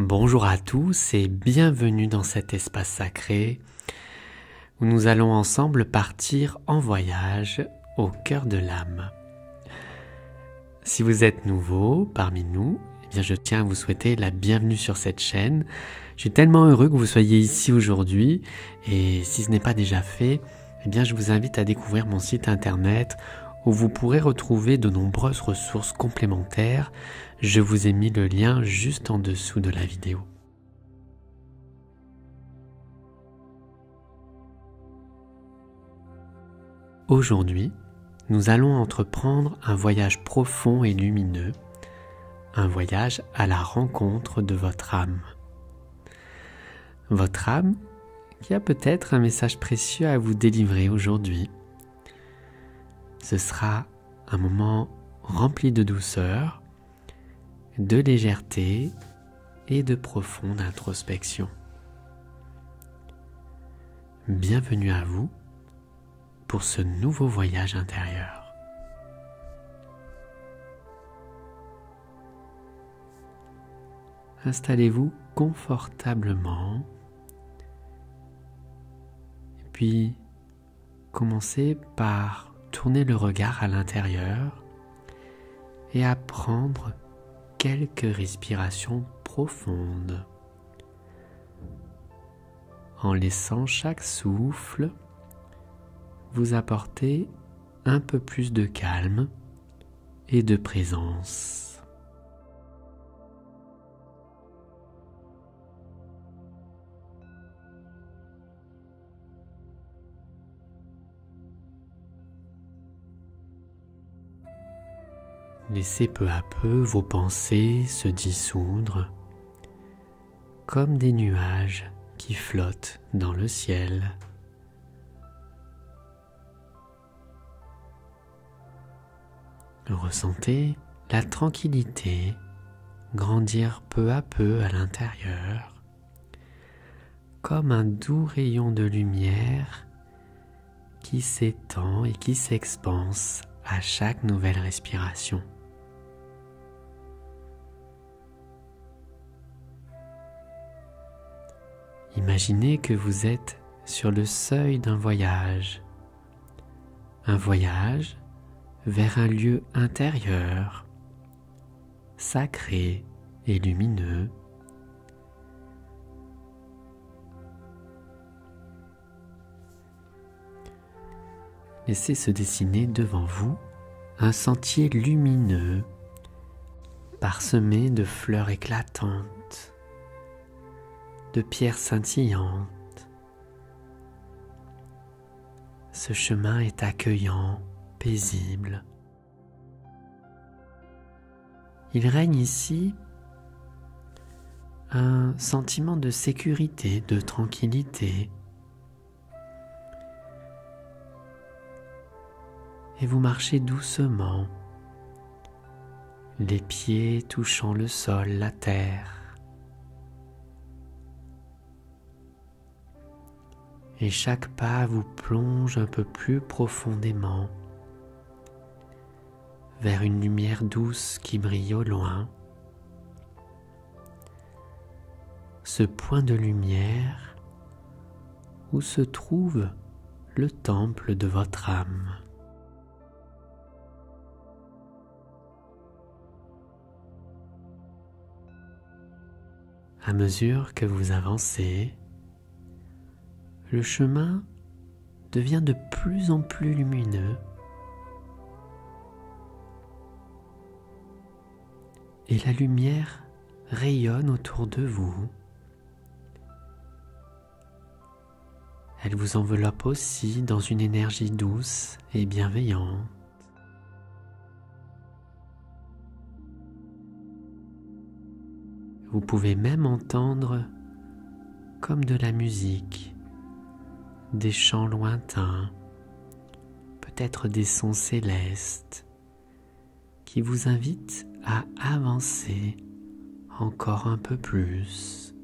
Bonjour à tous et bienvenue dans cet espace sacré où nous allons ensemble partir en voyage au cœur de l'âme. Si vous êtes nouveau parmi nous, eh bien je tiens à vous souhaiter la bienvenue sur cette chaîne. Je suis tellement heureux que vous soyez ici aujourd'hui et si ce n'est pas déjà fait, eh bien je vous invite à découvrir mon site internet où vous pourrez retrouver de nombreuses ressources complémentaires. Je vous ai mis le lien juste en dessous de la vidéo. Aujourd'hui, nous allons entreprendre un voyage profond et lumineux, un voyage à la rencontre de votre âme. Votre âme qui a peut-être un message précieux à vous délivrer aujourd'hui. Ce sera un moment rempli de douceur, de légèreté et de profonde introspection. Bienvenue à vous pour ce nouveau voyage intérieur. Installez-vous confortablement et puis commencez par tourner le regard à l'intérieur et à prendre quelques respirations profondes en laissant chaque souffle vous apporter un peu plus de calme et de présence. Laissez peu à peu vos pensées se dissoudre comme des nuages qui flottent dans le ciel. Ressentez la tranquillité grandir peu à peu à l'intérieur, comme un doux rayon de lumière qui s'étend et qui s'expanse à chaque nouvelle respiration. Imaginez que vous êtes sur le seuil d'un voyage, vers un lieu intérieur, sacré et lumineux. Laissez se dessiner devant vous un sentier lumineux, parsemé de fleurs éclatantes, de pierres scintillantes. Ce chemin est accueillant, paisible. Il règne ici un sentiment de sécurité, de tranquillité. Et vous marchez doucement, les pieds touchant le sol, la terre. Et chaque pas vous plonge un peu plus profondément vers une lumière douce qui brille au loin. Ce point de lumière où se trouve le temple de votre âme. À mesure que vous avancez, le chemin devient de plus en plus lumineux et la lumière rayonne autour de vous. Elle vous enveloppe aussi dans une énergie douce et bienveillante. Vous pouvez même entendre comme de la musique, des chants lointains, peut-être des sons célestes qui vous invitent à avancer encore un peu plus.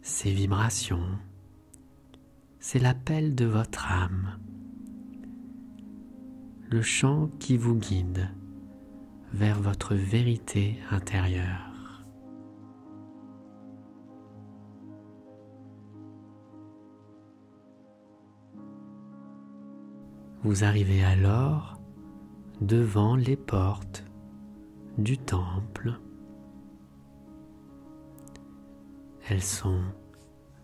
Ces vibrations, c'est l'appel de votre âme, le chant qui vous guide vers votre vérité intérieure. Vous arrivez alors devant les portes du temple. Elles sont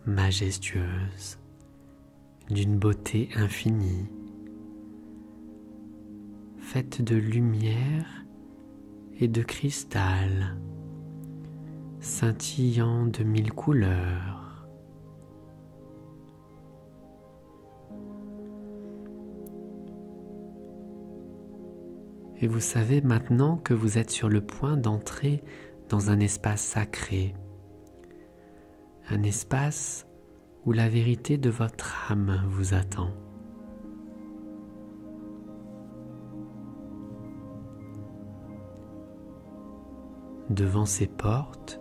majestueuses, d'une beauté infinie, faites de lumière et de cristal, scintillant de 1000 couleurs. Et vous savez maintenant que vous êtes sur le point d'entrer dans un espace sacré, un espace où la vérité de votre âme vous attend. Devant ces portes,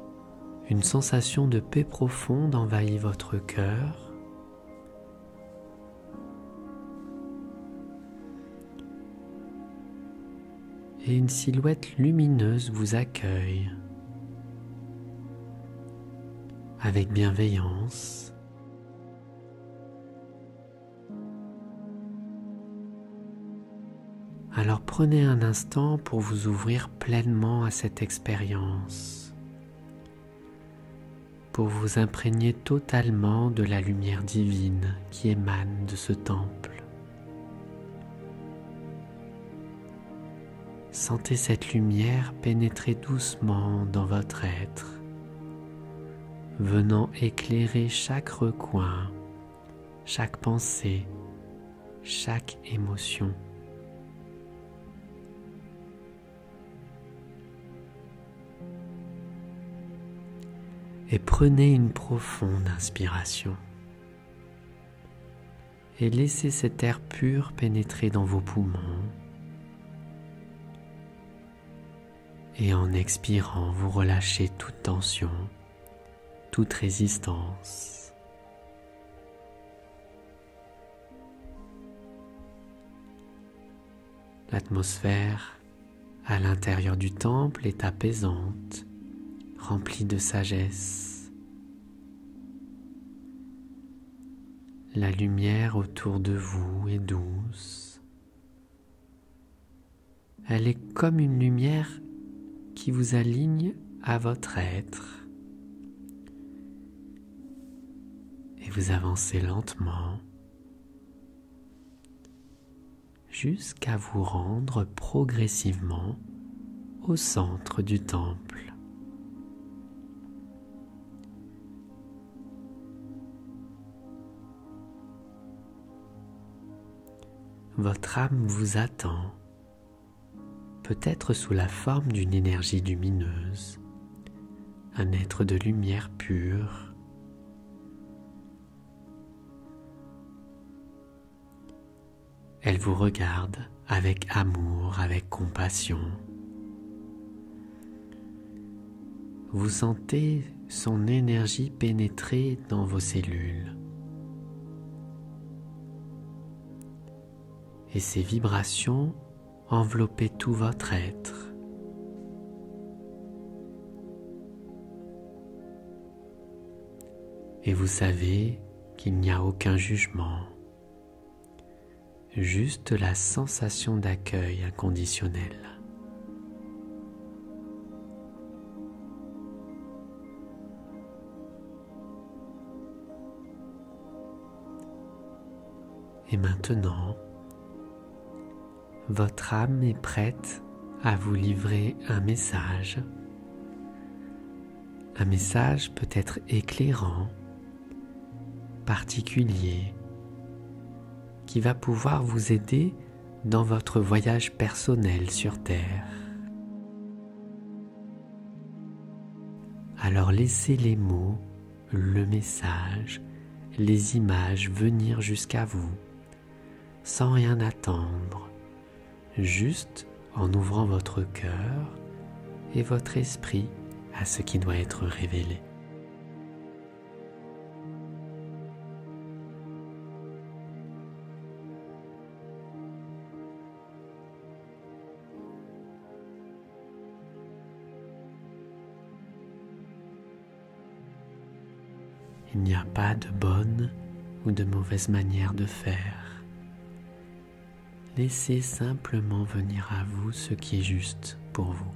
une sensation de paix profonde envahit votre cœur. Et une silhouette lumineuse vous accueille avec bienveillance. Alors prenez un instant pour vous ouvrir pleinement à cette expérience, pour vous imprégner totalement de la lumière divine qui émane de ce temple. Sentez cette lumière pénétrer doucement dans votre être, venant éclairer chaque recoin, chaque pensée, chaque émotion. Et prenez une profonde inspiration et laissez cet air pur pénétrer dans vos poumons. Et en expirant, vous relâchez toute tension, toute résistance. L'atmosphère à l'intérieur du temple est apaisante, remplie de sagesse. La lumière autour de vous est douce. Elle est comme une lumière qui vous aligne à votre être. Et vous avancez lentement jusqu'à vous rendre progressivement au centre du temple. Votre âme vous attend, peut-être sous la forme d'une énergie lumineuse, un être de lumière pure. Elle vous regarde avec amour, avec compassion. Vous sentez son énergie pénétrer dans vos cellules. Et ces vibrations envelopper tout votre être. Et vous savez qu'il n'y a aucun jugement, juste la sensation d'accueil inconditionnel. Et maintenant, votre âme est prête à vous livrer un message. Un message peut être éclairant, particulier, qui va pouvoir vous aider dans votre voyage personnel sur Terre. Alors laissez les mots, le message, les images venir jusqu'à vous, sans rien attendre, juste en ouvrant votre cœur et votre esprit à ce qui doit être révélé. Il n'y a pas de bonne ou de mauvaise manière de faire. Laissez simplement venir à vous ce qui est juste pour vous.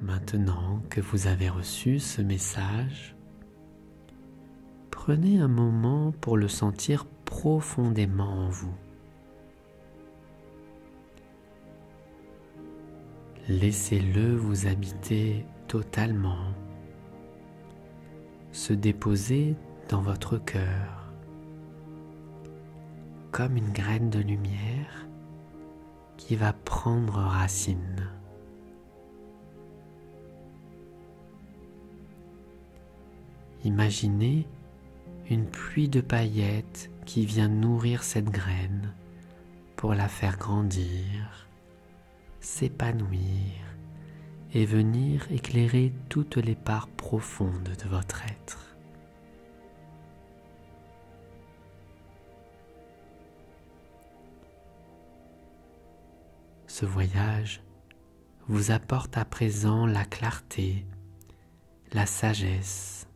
Maintenant que vous avez reçu ce message, prenez un moment pour le sentir profondément en vous. Laissez-le vous habiter totalement, se déposer dans votre cœur, comme une graine de lumière qui va prendre racine. Imaginez une pluie de paillettes qui vient nourrir cette graine pour la faire grandir, s'épanouir et venir éclairer toutes les parts profondes de votre être. Ce voyage vous apporte à présent la clarté, la sagesse,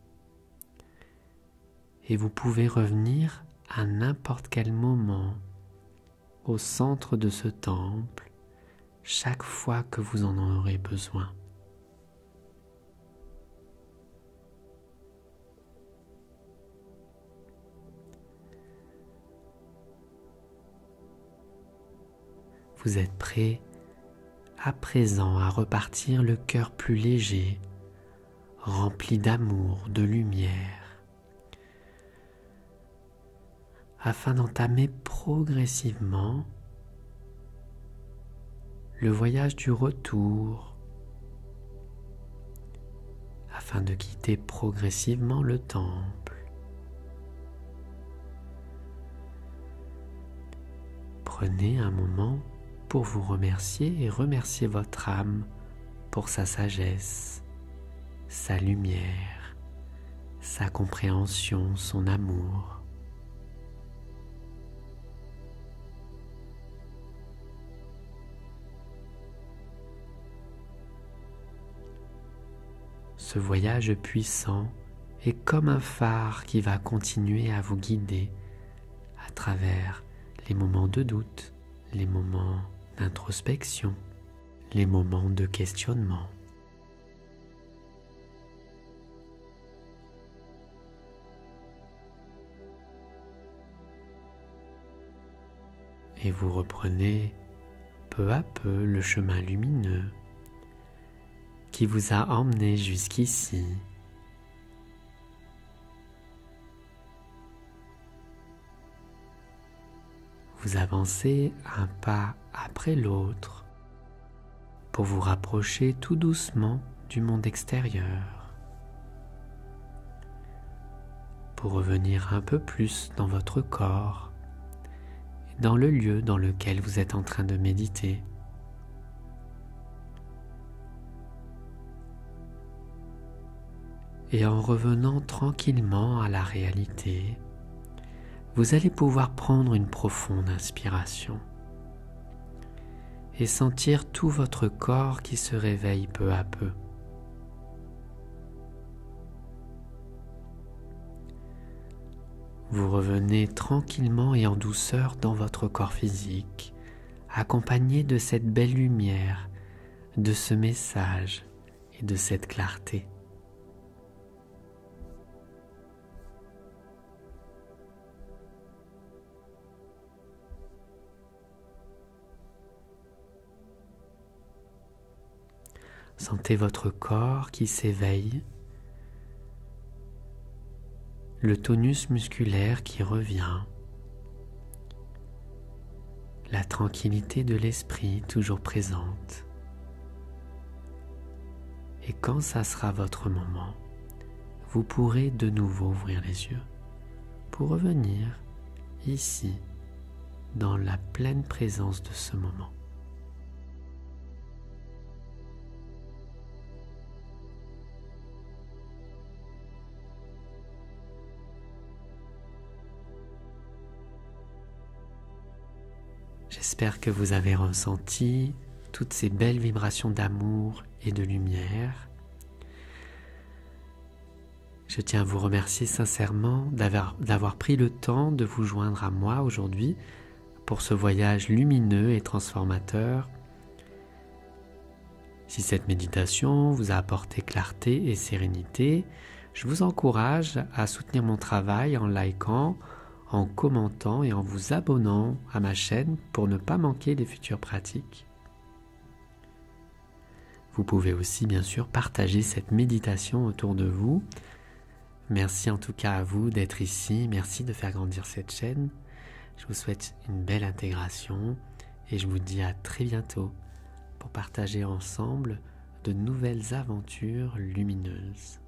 et vous pouvez revenir à n'importe quel moment au centre de ce temple chaque fois que vous en aurez besoin. Vous êtes prêt à présent à repartir le cœur plus léger, rempli d'amour, de lumière, afin d'entamer progressivement le voyage du retour, afin de quitter progressivement le temple. Prenez un moment pour vous remercier et remercier votre âme pour sa sagesse, sa lumière, sa compréhension, son amour. Ce voyage puissant est comme un phare qui va continuer à vous guider à travers les moments de doute, les moments d'introspection, les moments de questionnement. Et vous reprenez peu à peu le chemin lumineux qui vous a emmené jusqu'ici. Vous avancez un pas après l'autre pour vous rapprocher tout doucement du monde extérieur, pour revenir un peu plus dans votre corps et dans le lieu dans lequel vous êtes en train de méditer. Et en revenant tranquillement à la réalité, vous allez pouvoir prendre une profonde inspiration et sentir tout votre corps qui se réveille peu à peu. Vous revenez tranquillement et en douceur dans votre corps physique, accompagné de cette belle lumière, de ce message et de cette clarté. Sentez votre corps qui s'éveille, le tonus musculaire qui revient, la tranquillité de l'esprit toujours présente. Et quand ça sera votre moment, vous pourrez de nouveau ouvrir les yeux pour revenir ici, dans la pleine présence de ce moment. J'espère que vous avez ressenti toutes ces belles vibrations d'amour et de lumière. Je tiens à vous remercier sincèrement d'avoir pris le temps de vous joindre à moi aujourd'hui pour ce voyage lumineux et transformateur. Si cette méditation vous a apporté clarté et sérénité, je vous encourage à soutenir mon travail en likant, en commentant et en vous abonnant à ma chaîne pour ne pas manquer les futures pratiques. Vous pouvez aussi bien sûr partager cette méditation autour de vous. Merci en tout cas à vous d'être ici, merci de faire grandir cette chaîne. Je vous souhaite une belle intégration et je vous dis à très bientôt pour partager ensemble de nouvelles aventures lumineuses.